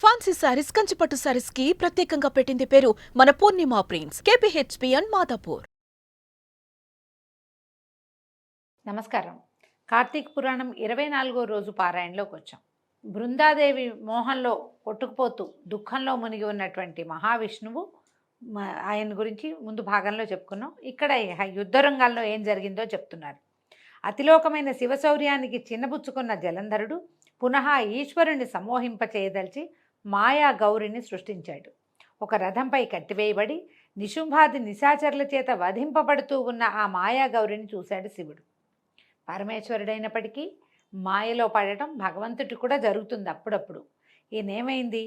Fancy saris, కంచిపట్టు సారీస్ కి ప్రత్యేకంగా పెట్టింది పేరు మన పూర్ణిమ ప్రింట్స్, KPHPN మాదాపూర్. నమస్కారం. కార్తీక పురాణం 24వ రోజు పారాయణలోకి వచ్చాం. బృందాదేవి మోహంలో కొట్టుకుపోతూ దుఃఖంలో మునిగి ఉన్నటువంటి మహావిష్ణువు ఆయన గురించి ముందు భాగంలో చెప్పుకున్నాం. ఇక్కడ యుద్ధ రంగాల్లో ఏం జరిగిందో చెప్తున్నారు. అతిలోకమైన శివశౌర్యానికి చిన్నబుచ్చుకున్న జలంధరుడు పునః ఈశ్వరుని సమ్మోహింపచేయదలిచి మాయా గౌరిని సృష్టించాడు. ఒక రథంపై కట్టివేయబడి నిశుంభాది నిశాచరుల చేత వధింపబడుతూ ఉన్న ఆ మాయా గౌరిని చూశాడు శివుడు. పరమేశ్వరుడైనప్పటికీ మాయలో పడటం భగవంతుడికి కూడా జరుగుతుంది అప్పుడప్పుడు. ఈయనేమైంది,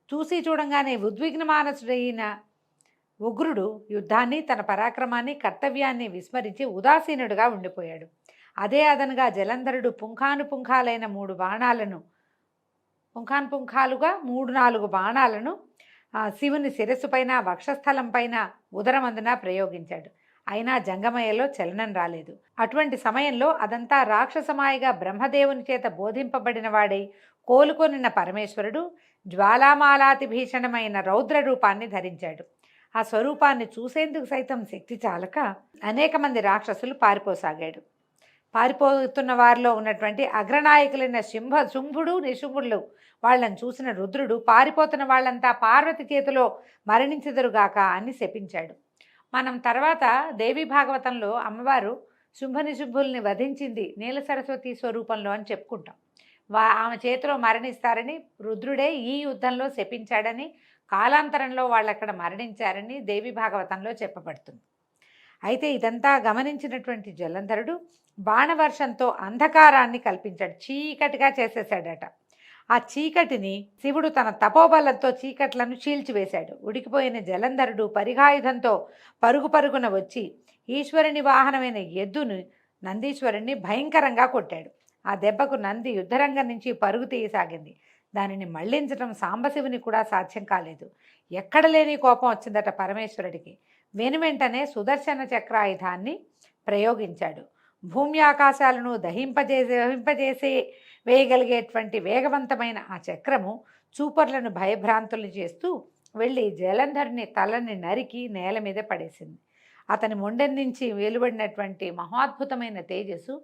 చూసి చూడంగానే ఉద్విగ్న మానసుడైన ఉగ్రుడు యుద్ధాన్ని, తన పరాక్రమాన్ని, కర్తవ్యాన్ని విస్మరించి ఉదాసీనుడుగా ఉండిపోయాడు. అదే అదనుగా జలంధరుడు పుంఖానుపుంఖాలైన 3-4 బాణాలను శివుని శిరస్సు పైన, వక్షస్థలం పైన, ఉదరమందున ప్రయోగించాడు. అయినా జంగమయ్యలో చలనం రాలేదు. అటువంటి సమయంలో అదంతా రాక్షసమాయగా బ్రహ్మదేవుని చేత బోధింపబడిన వాడై కోలుకొనిన పరమేశ్వరుడు జ్వాలామాలాతి భీషణమైన రౌద్ర రూపాన్ని ధరించాడు. ఆ స్వరూపాన్ని చూసేందుకు సైతం శక్తి చాలక అనేక మంది రాక్షసులు పారిపోతున్న వారిలో ఉన్నటువంటి అగ్రనాయకులైన శుంభుడు, నిశుంభుడు వాళ్ళని చూసిన రుద్రుడు పారిపోతున్న వాళ్ళంతా పార్వతి చేతిలో మరణించెదరుగాక అని శపించాడు. మనం తర్వాత దేవీ భాగవతంలో అమ్మవారు శుంభనిశుంభుల్ని వధించింది నీల సరస్వతి స్వరూపంలో అని చెప్పుకుంటాం. ఆమె చేతిలో మరణిస్తారని రుద్రుడే ఈ యుద్ధంలో శపించాడని, కాలాంతరంలో వాళ్ళు అక్కడ మరణించారని దేవీ భాగవతంలో చెప్పబడుతుంది. అయితే ఇదంతా గమనించినటువంటి జలంధరుడు బాణవర్షంతో అంధకారాన్ని కల్పించాడు, చీకటిగా చేసేసాడట. ఆ చీకటిని శివుడు తన తపోబలంతో చీకట్లను చీల్చివేశాడు. ఉడికిపోయిన జలంధరుడు పరిఘాయుధంతో పరుగున వచ్చి ఈశ్వరుని వాహనమైన ఎద్దును నందీశ్వరుణ్ణి భయంకరంగా కొట్టాడు. ఆ దెబ్బకు నంది యుద్ధరంగం నుంచి పరుగు తీయసాగింది. దానిని మళ్లించడం సాంబశివుని కూడా సాధ్యం కాలేదు. ఎక్కడ లేని కోపం వచ్చిందట పరమేశ్వరుడికి. వెనువెంటనే సుదర్శన చక్రాయుధాన్ని ప్రయోగించాడు. భూమి ఆకాశాలను దహింపజేసే వేయగలిగేటువంటి వేగవంతమైన ఆ చక్రము చూపర్లను భయభ్రాంతులు చేస్తూ వెళ్ళి జలంధరుని తలని నరికి నేల మీద పడేసింది. అతని మొండెం నుంచి వెలువడినటువంటి మహాద్భుతమైన తేజస్సు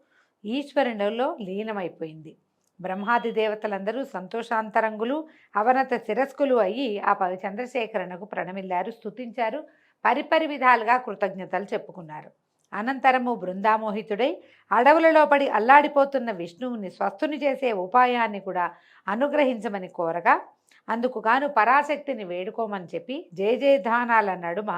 ఈశ్వరునిలో లీనమైపోయింది. బ్రహ్మాది దేవతలందరూ సంతోషాంతరంగులు, అవనత శిరస్కులు అయ్యి ఆ చంద్రశేఖరణకు ప్రణమిల్లారు, స్తుతించారు, పరిపరి విధాలుగా కృతజ్ఞతలు చెప్పుకున్నారు. అనంతరము బృందామోహితుడై అడవులలో పడి అల్లాడిపోతున్న విష్ణువుని స్వస్థుని చేసే ఉపాయాన్ని కూడా అనుగ్రహించమని కోరగా అందుకు గాను పరాశక్తిని వేడుకోమని చెప్పి జయజయధానాల నడుమ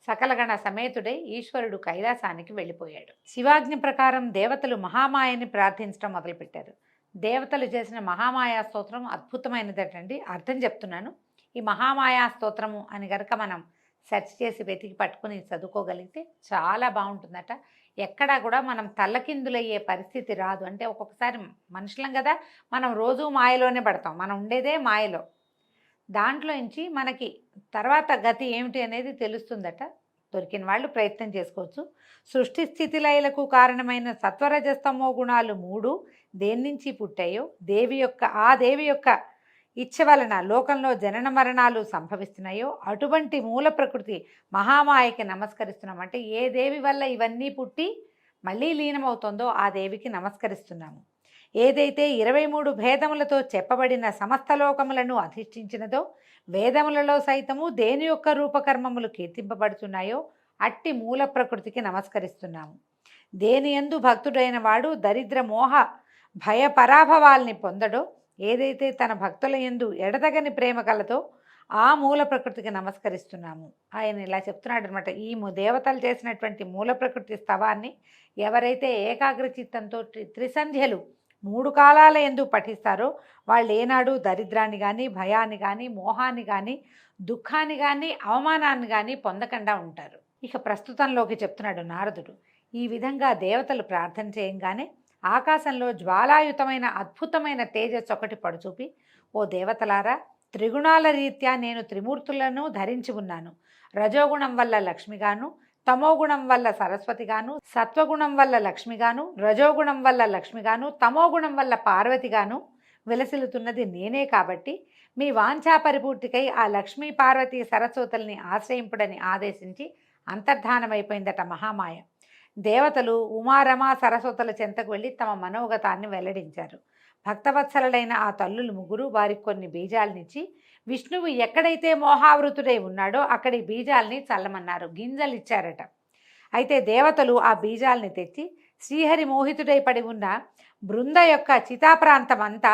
సకలగణ సమేతుడై ఈశ్వరుడు కైలాసానికి వెళ్ళిపోయాడు. శివాజ్ఞ ప్రకారం దేవతలు మహామాయని ప్రార్థించడం మొదలుపెట్టారు. దేవతలు చేసిన మహామాయా స్తోత్రం అద్భుతమైనదటండి. అర్థం చెప్తున్నాను. ఈ మహామాయా స్తోత్రము అని కనుక మనం సెర్చ్ చేసి వెతికి పట్టుకుని చదువుకోగలిగితే చాలా బాగుంటుందట. ఎక్కడా కూడా మనం తల్లకిందులయ్యే పరిస్థితి రాదు. అంటే ఒక్కొక్కసారి మనుషులం కదా, మనం రోజు మాయలోనే పడతాం, మనం ఉండేదే మాయలో. దాంట్లో నుంచి మనకి తర్వాత గతి ఏమిటి అనేది తెలుస్తుందట. దొరికిన వాళ్ళు ప్రయత్నం చేసుకోవచ్చు. సృష్టి స్థితి లయలకు కారణమైన సత్వరజస్తమో గుణాలు 3 దేని నుంచి పుట్టాయో ఆ దేవి యొక్క ఇచ్చ వలన లోకంలో జనన మరణాలు సంభవిస్తున్నాయో అటువంటి మూల ప్రకృతి మహామాయకి నమస్కరిస్తున్నాం. అంటే ఏ దేవి వల్ల ఇవన్నీ పుట్టి మళ్ళీ లీనమవుతుందో ఆ దేవికి నమస్కరిస్తున్నాము. ఏదైతే 23 భేదములతో చెప్పబడిన సమస్త లోకములను అధిష్ఠించినదో, వేదములలో సైతము దేని యొక్క రూపకర్మములు కీర్తింపబడుతున్నాయో అట్టి మూల ప్రకృతికి నమస్కరిస్తున్నాము. దేని యందు భక్తుడైన వాడు దరిద్ర మోహ భయ పరాభవాల్ని పొందడో, ఏదైతే తన భక్తుల యందు ఎడతగని ప్రేమ కలతో ఆ మూల ప్రకృతికి నమస్కరిస్తున్నాము. ఆయన ఇలా చెప్తున్నాడు అనమాట. ఈ దేవతలు చేసినటువంటి మూల ప్రకృతి స్తవాన్ని ఎవరైతే ఏకాగ్ర చిత్తంతో త్రిసంధ్యలు 3 కాలాల యందు పఠిస్తారో వాళ్ళు ఏనాడు దరిద్రాన్ని కానీ, భయాన్ని కానీ, మోహాన్ని కానీ, దుఃఖాన్ని కానీ, అవమానాన్ని కానీ పొందకుండా ఉంటారు. ఇక ప్రస్తుతంలోకి చెప్తున్నాడు నారదుడు. ఈ విధంగా దేవతలు ప్రార్థన చేయంగానే ఆకాశంలో జ్వాలాయుతమైన అద్భుతమైన తేజస్సు ఒకటి పడుచూపి, ఓ దేవతలారా, త్రిగుణాల రీత్యా నేను త్రిమూర్తులను ధరించి ఉన్నాను. రజోగుణం వల్ల లక్ష్మిగాను, తమోగుణం వల్ల సరస్వతిగాను, సత్వగుణం వల్ల లక్ష్మిగాను, రజోగుణం వల్ల లక్ష్మిగాను, తమోగుణం వల్ల పార్వతిగాను విలసిల్లుతున్నది నేనే. కాబట్టి మీ వాంఛా పరిపూర్తికై ఆ లక్ష్మీ పార్వతీ సరస్వతుల్ని ఆశ్రయింపుడని ఆదేశించి అంతర్ధానమైపోయిందట మహామాయ. దేవతలు ఉమారమ సరస్వతుల చెంతకు వెళ్ళి తమ మనోగతాన్ని వెల్లడించారు. భక్తవత్సలుడైన ఆ తల్లులు ముగ్గురు వారికి కొన్ని బీజాలనిచ్చి విష్ణువు ఎక్కడైతే మోహావృతుడై ఉన్నాడో అక్కడి బీజాల్ని చల్లమన్నారు. గింజలు ఇచ్చారట. అయితే దేవతలు ఆ బీజాల్ని తెచ్చి శ్రీహరి మోహితుడై పడి ఉన్న బృంద యొక్క చితాప్రాంతం అంతా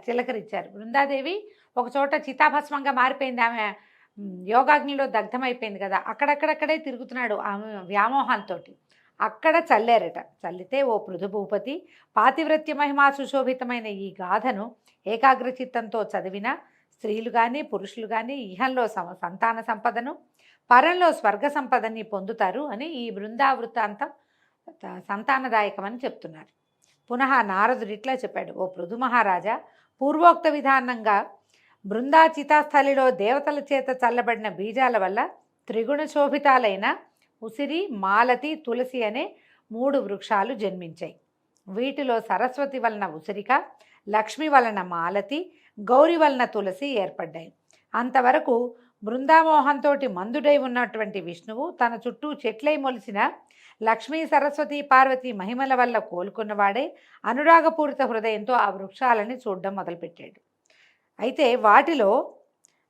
చిలకరించారు. బృందాదేవి ఒక చోట చితాభస్మంగా మారిపోయింది. ఆమె యోగాగ్నిలో దగ్ధమైపోయింది కదా, అక్కడక్కడక్కడే తిరుగుతున్నాడు ఆమె వ్యామోహంతో. అక్కడ చల్లారట. చల్లితే ఓ పృథుభూపతి, పాతివ్రత్య మహిమా సుశోభితమైన ఈ గాథను ఏకాగ్రచిత్తంతో చదివిన స్త్రీలు కానీ పురుషులు కానీ ఇహంలో సంతాన సంపదను, పరంలో స్వర్గ సంపదని పొందుతారు అని ఈ బృందావృత్తాంతం సంతానదాయకమని చెప్తున్నారు. పునః నారదుడు ఇట్లా చెప్పాడు: ఓ పృథు మహారాజా, పూర్వోక్త విధానంగా బృందాచితాస్థలిలో దేవతల చేత చల్లబడిన బీజాల వల్ల త్రిగుణ శోభితాలైన ఉసిరి, మాలతి, తులసి అనే 3 వృక్షాలు జన్మించాయి. వీటిలో సరస్వతి వలన ఉసిరిక, లక్ష్మి వలన మాలతి, గౌరి వలన తులసి ఏర్పడ్డాయి. అంతవరకు బృందామోహంతో మందుడై ఉన్నటువంటి విష్ణువు తన చుట్టూ చెట్లై మొలిసిన లక్ష్మీ సరస్వతి పార్వతి మహిమల వల్ల కోలుకున్నవాడే అనురాగపూరిత హృదయంతో ఆ వృక్షాలని చూడడం మొదలుపెట్టాడు. అయితే వాటిలో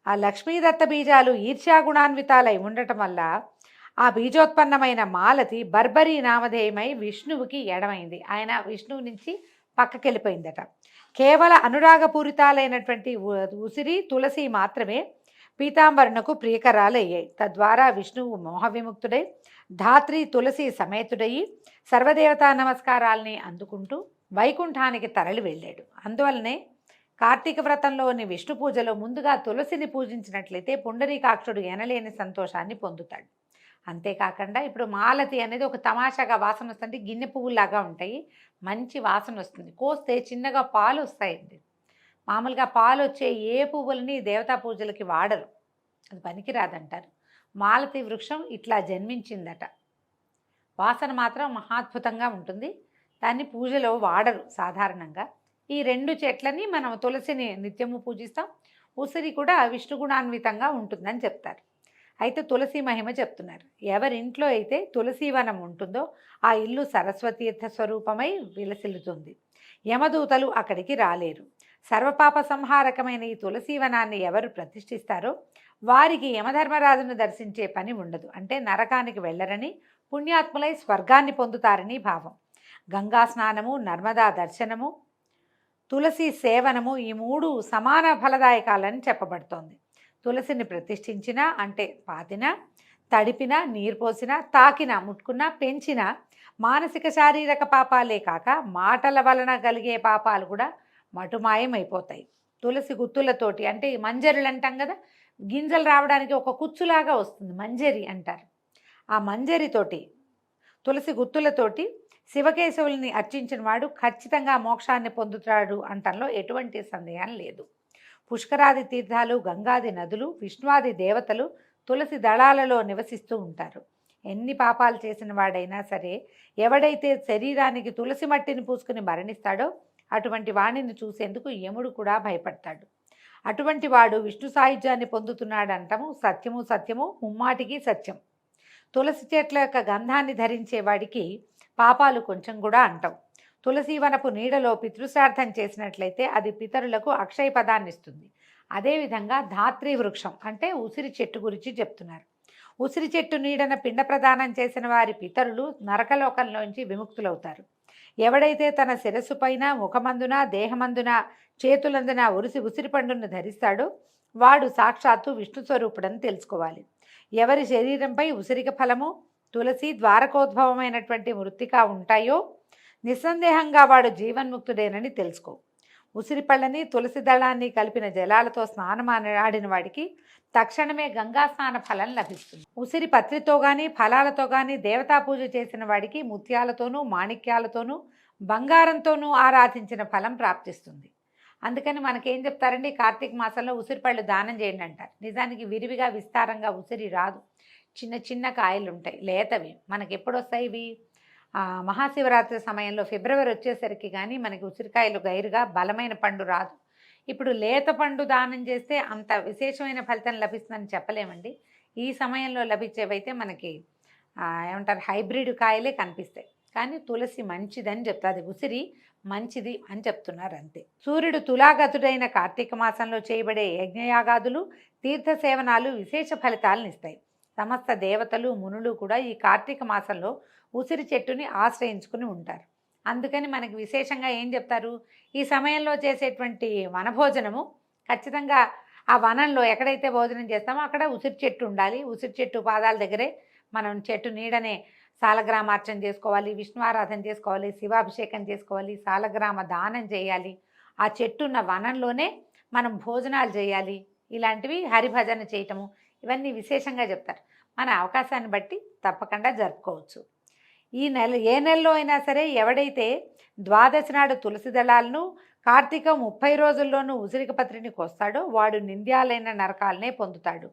ఆ లక్ష్మీదత్త బీజాలు ఈర్ష్యాగుణాన్వితాలై ఉండటం వల్ల ఆ బీజోత్పన్నమైన మాలతి బర్బరీ నామధేయమై విష్ణువుకి ఎడమైంది. ఆయన విష్ణువు నుంచి పక్కకెళ్ళిపోయిందట. కేవల అనురాగపూరితాలైనటువంటి ఉసిరి, తులసి మాత్రమే పీతాంబరునకు ప్రియకరాలయ్యాయి. తద్వారా విష్ణువు మోహ విముక్తుడై ధాత్రి తులసి సమేతుడయి సర్వదేవతా నమస్కారాల్ని అందుకుంటూ వైకుంఠానికి తరలి వెళ్ళాడు. అందువల్లనే కార్తీక వ్రతంలోని విష్ణు పూజలో ముందుగా తులసిని పూజించినట్లయితే పుండరీకాక్షుడు ఎనలేని సంతోషాన్ని పొందుతాడు. అంతేకాకుండా ఇప్పుడు మాలతి అనేది ఒక తమాషాగా వాసన వస్తుంది. గిన్నె పువ్వులాగా ఉంటాయి, మంచి వాసన వస్తుంది. కోస్తే చిన్నగా పాలు వస్తాయండి. మామూలుగా పాలు వచ్చే ఏ పువ్వులని దేవతా పూజలకి వాడరు, అది పనికిరాదంటారు. మాలతి వృక్షం ఇట్లా జన్మించిందట. వాసన మాత్రం మహాద్భుతంగా ఉంటుంది. దాన్ని పూజలో వాడరు సాధారణంగా. ఈ 2 చెట్లని మనం తులసిని నిత్యము పూజిస్తాం. ఉసిరి కూడా విష్ణుగుణాన్వితంగా ఉంటుందని చెప్తారు. అయితే తులసి మహిమ చెప్తున్నారు. ఎవరింట్లో అయితే తులసీవనం ఉంటుందో ఆ ఇల్లు సరస్వతీర్థ స్వరూపమై విలసిల్లుతుంది. యమదూతలు అక్కడికి రాలేరు. సర్వపాప సంహారకమైన ఈ తులసీవనాన్ని ఎవరు ప్రతిష్ఠిస్తారో వారికి యమధర్మరాజును దర్శించే పని ఉండదు. అంటే నరకానికి వెళ్ళరని, పుణ్యాత్ములై స్వర్గాన్ని పొందుతారని భావం. గంగా స్నానము, నర్మదా దర్శనము, తులసి సేవనము ఈ 3 సమాన ఫలదాయకాలని చెప్పబడుతోంది. తులసిని ప్రతిష్ఠించినా అంటే పాతినా, తడిపినా, నీరు పోసినా, తాకినా, ముట్టుకున్నా, పెంచినా మానసిక శారీరక పాపాలే కాక మాటల వలన కలిగే పాపాలు కూడా మటుమాయమైపోతాయి. తులసి గుత్తులతోటి, అంటే మంజరులు అంటాం కదా, గింజలు రావడానికి ఒక కుచ్చులాగా వస్తుంది, మంజరి అంటారు. ఆ మంజరితోటి, తులసి గుత్తులతోటి శివకేశవుల్ని అర్చించిన వాడు ఖచ్చితంగా మోక్షాన్ని పొందుతాడు అంటంలో ఎటువంటి సందేహం లేదు. పుష్కరాది తీర్థాలు, గంగాది నదులు, విష్ణువాది దేవతలు తులసి దళాలలో నివసిస్తూ ఉంటారు. ఎన్ని పాపాలు చేసిన వాడైనా సరే, ఎవడైతే శరీరానికి తులసి మట్టిని పూసుకుని మరణిస్తాడో అటువంటి వాణిని చూసేందుకు యముడు కూడా భయపడతాడు. అటువంటి వాడు విష్ణు సాయుధ్యాన్ని పొందుతున్నాడంటాము సత్యము సత్యము, ముమ్మాటికి సత్యం. తులసి చెట్ల యొక్క గంధాన్ని ధరించే వాడికి పాపాలు కొంచెం కూడా అంటాం. తులసీవనపు నీడలో పితృశ్రార్థం చేసినట్లయితే అది పితరులకు అక్షయ పదాన్ని ఇస్తుంది. అదేవిధంగా ధాత్రి వృక్షం అంటే ఉసిరి చెట్టు గురించి చెప్తున్నారు. ఉసిరి చెట్టు నీడన పిండ ప్రదానం చేసిన వారి పితరులు నరకలోకంలోంచి విముక్తులవుతారు. ఎవడైతే తన శిరస్సు పైన, ముఖమందున, దేహమందున, చేతులందున ఉసిరి పండును ధరిస్తాడో వాడు సాక్షాత్తు విష్ణు స్వరూపుడని తెలుసుకోవాలి. ఎవరి శరీరంపై ఉసిరిక ఫలము, తులసి, ద్వారకోద్భవమైనటువంటి మృత్తిక ఉంటాయో నిస్సందేహంగా వాడు జీవన్ముక్తుడేనని తెలుసుకో. ఉసిరి పళ్ళని, తులసి దళాన్ని కలిపిన జలాలతో స్నానమాడిన వాడికి తక్షణమే గంగా స్నాన ఫలం లభిస్తుంది. ఉసిరి పత్రితో కానీ ఫలాలతో కానీ దేవతా పూజ చేసిన వాడికి ముత్యాలతోనూ, మాణిక్యాలతోనూ, బంగారంతోనూ ఆరాధించిన ఫలం ప్రాప్తిస్తుంది. అందుకని మనకేం చెప్తారండి, కార్తీక మాసంలో ఉసిరి పళ్ళు దానం చేయండి అంటారు. నిజానికి విరివిగా విస్తారంగా ఉసిరి రాదు, చిన్న చిన్న కాయలు ఉంటాయి, లేతవి. మనకి ఎప్పుడు వస్తాయి ఇవి? మహాశివరాత్రి సమయంలో ఫిబ్రవరి వచ్చేసరికి కానీ మనకి ఉసిరికాయలు గైరుగా బలమైన పండు రాదు. ఇప్పుడు లేత పండు దానం చేస్తే అంత విశేషమైన ఫలితం లభిస్తుందని చెప్పలేమండి. ఈ సమయంలో లభించేవైతే మనకి ఏమంటారు, హైబ్రిడ్ కాయలే కనిపిస్తాయి. కానీ తులసి మంచిదని చెప్తుంది, ఉసిరి మంచిది అని చెప్తున్నారు అంతే. సూర్యుడు తులాగతుడైన కార్తీక మాసంలో చేయబడే యజ్ఞయాగాదులు, తీర్థ సేవనాలు విశేష ఫలితాలను ఇస్తాయి. సమస్త దేవతలు, మునులు కూడా ఈ కార్తీక మాసంలో ఉసిరి చెట్టుని ఆశ్రయించుకుని ఉంటారు. అందుకని మనకి విశేషంగా ఏం చెప్తారు, ఈ సమయంలో చేసేటువంటి వనభోజనము ఖచ్చితంగా ఆ వనంలో ఎక్కడైతే భోజనం చేస్తామో అక్కడ ఉసిరి చెట్టు ఉండాలి. ఉసిరి చెట్టు పాదాల దగ్గరే మనం చెట్టు నీడనే సాలగ్రామార్చన చేసుకోవాలి, విష్ణు ఆరాధన చేసుకోవాలి, శివాభిషేకం చేసుకోవాలి, సాలగ్రామ దానం చేయాలి, ఆ చెట్టున్న వనంలోనే మనం భోజనాలు చేయాలి. ఇలాంటివి హరిభజన చేయటము ఇవన్నీ విశేషంగా చెప్తారు. మన అవకాశాన్ని బట్టి తప్పకుండా జరుపుకోవచ్చు. ఈ నెల ఏ నెలలో అయినా సరే ఎవడైతే ద్వాదశి నాడు తులసి దళాలను, కార్తీక 30 రోజుల్లోనూ ఉసిరిక పత్రిని కోస్తాడో వాడు నింద్యాలైన నరకాలనే పొందుతాడు.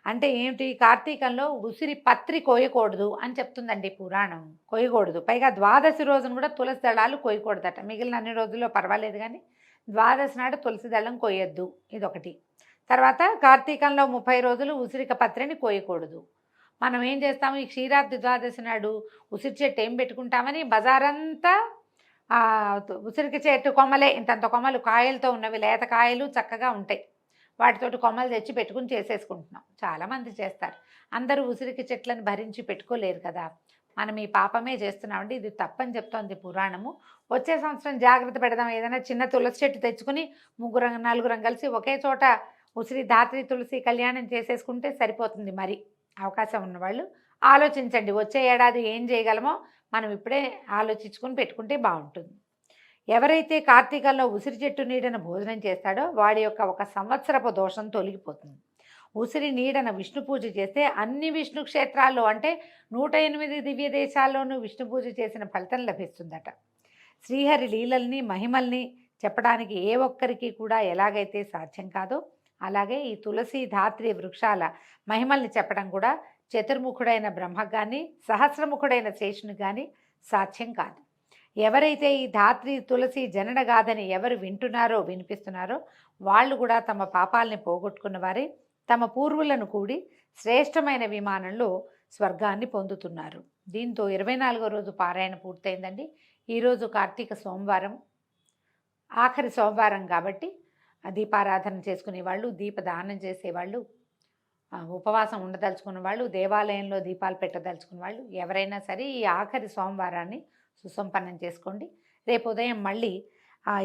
అంటే ఏమిటి, కార్తీకంలో ఉసిరి పత్రి కోయకూడదు అని చెప్తుందండి పురాణం. కోయకూడదు. పైగా ద్వాదశి రోజున కూడా తులసి దళాలు కోయకూడదట. మిగిలిన అన్ని రోజుల్లో పర్వాలేదు, కానీ ద్వాదశి నాడు తులసి దళం కోయొద్దు, ఇదొకటి. తర్వాత కార్తీకంలో 30 రోజులు ఉసిరిక పత్రిని కోయకూడదు. మనం ఏం చేస్తాము, ఈ క్షీరాబ్ది ద్వాదశి నాడు ఉసిరి చెట్టు ఏం పెట్టుకుంటామని బజారంతా ఉసిరికి చెట్టు కొమ్మలే, ఇంతంత కొమ్మలు కాయలతో ఉన్నవి, లేత కాయలు చక్కగా ఉంటాయి, వాటితోటి కొమ్మలు తెచ్చి పెట్టుకుని చేసేసుకుంటున్నాం. చాలామంది చేస్తారు. అందరూ ఉసిరికి చెట్లను భరించి పెట్టుకోలేరు కదా. మనం ఈ పాపమే చేస్తున్నామండి, ఇది తప్పని చెప్తోంది పురాణము. వచ్చే సంవత్సరం జాగ్రత్త పెడదాం. ఏదైనా చిన్న తులసి చెట్టు తెచ్చుకుని 3-4 కలిసి ఒకే చోట ఉసిరి ధాత్రి తులసి కళ్యాణం చేసేసుకుంటే సరిపోతుంది. మరి అవకాశం ఉన్నవాళ్ళు ఆలోచించండి. వచ్చే ఏడాది ఏం చేయగలమో మనం ఇప్పుడే ఆలోచించుకుని పెట్టుకుంటే బాగుంటుంది. ఎవరైతే కార్తీకంలో ఉసిరి చెట్టు నీడన భోజనం చేస్తాడో వాడి యొక్క 1 సంవత్సరపు దోషం తొలగిపోతుంది. ఉసిరి నీడన విష్ణు పూజ చేస్తే అన్ని విష్ణు క్షేత్రాల్లో, అంటే 108 దివ్య దేశాల్లోనూ విష్ణు పూజ చేసిన ఫలితం లభిస్తుందట. శ్రీహరి లీలల్ని, మహిమల్ని చెప్పడానికి ఏ ఒక్కరికి కూడా ఎలాగైతే సాధ్యం కాదో, అలాగే ఈ తులసి ధాత్రి వృక్షాల మహిమల్ని చెప్పడం కూడా చతుర్ముఖుడైన బ్రహ్మకు కానీ, సహస్రముఖుడైన శేషుని కానీ సాధ్యం కాదు. ఎవరైతే ఈ ధాత్రి తులసి జననగాథని ఎవరు వింటున్నారో, వినిపిస్తున్నారో వాళ్ళు కూడా తమ పాపాలని పోగొట్టుకున్న వారే తమ పూర్వులను కూడి శ్రేష్టమైన విమానంలో స్వర్గాన్ని పొందుతున్నారు. దీంతో 24వ రోజు పారాయణ పూర్తయిందండి. ఈరోజు కార్తీక సోమవారం, ఆఖరి సోమవారం కాబట్టి దీపారాధన చేసుకునే వాళ్ళు, దీపదానం చేసేవాళ్ళు, ఉపవాసం ఉండదలుచుకున్న వాళ్ళు, దేవాలయంలో దీపాలు పెట్టదలుచుకున్న వాళ్ళు ఎవరైనా సరే ఈ ఆఖరి సోమవారాన్ని సుసంపన్నం చేసుకోండి. రేపు ఉదయం మళ్ళీ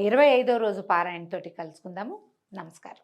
25వ రోజు పారాయణతోటి కలుసుకుందాము. నమస్కారం.